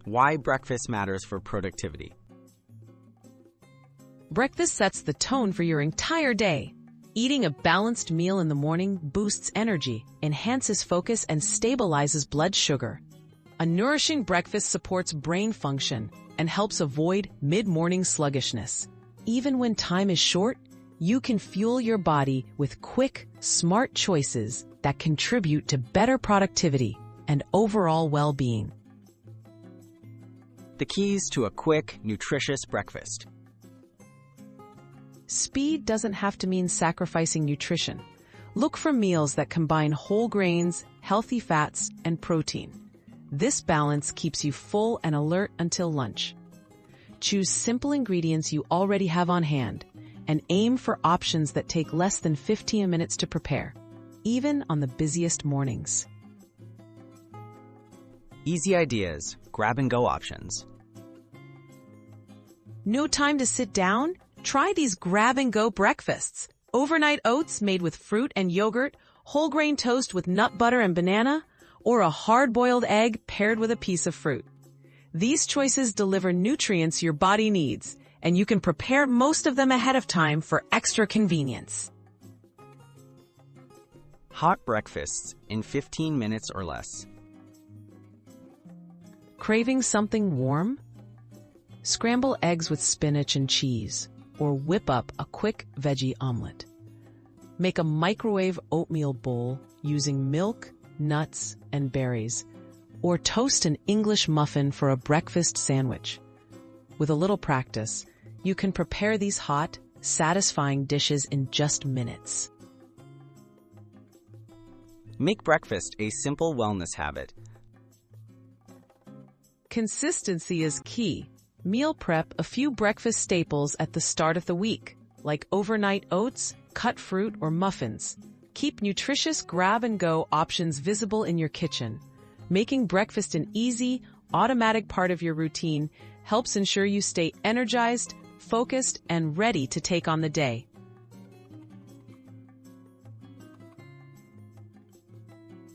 Why breakfast matters for productivity. Breakfast sets the tone for your entire day. Eating a balanced meal in the morning boosts energy, enhances focus, and stabilizes blood sugar. A nourishing breakfast supports brain function and helps avoid mid-morning sluggishness. Even when time is short, you can fuel your body with quick, smart choices that contribute to better productivity and overall well-being. The keys to a quick, nutritious breakfast. Speed doesn't have to mean sacrificing nutrition. Look for meals that combine whole grains, healthy fats, and protein. This balance keeps you full and alert until lunch. Choose simple ingredients you already have on hand and aim for options that take less than 15 minutes to prepare, even on the busiest mornings. Easy ideas, grab-and-go options. No time to sit down? Try these grab-and-go breakfasts. Overnight oats made with fruit and yogurt, whole grain toast with nut butter and banana, or a hard-boiled egg paired with a piece of fruit. These choices deliver nutrients your body needs, and you can prepare most of them ahead of time for extra convenience. Hot breakfasts in 15 minutes or less. Craving something warm? Scramble eggs with spinach and cheese, or whip up a quick veggie omelet. Make a microwave oatmeal bowl using milk, nuts, and berries, or toast an English muffin for a breakfast sandwich. With a little practice, you can prepare these hot, satisfying dishes in just minutes. Make breakfast a simple wellness habit. Consistency is key. Meal prep a few breakfast staples at the start of the week, like overnight oats, cut fruit, or muffins. Keep nutritious grab-and-go options visible in your kitchen. Making breakfast an easy, automatic part of your routine helps ensure you stay energized, focused, and ready to take on the day.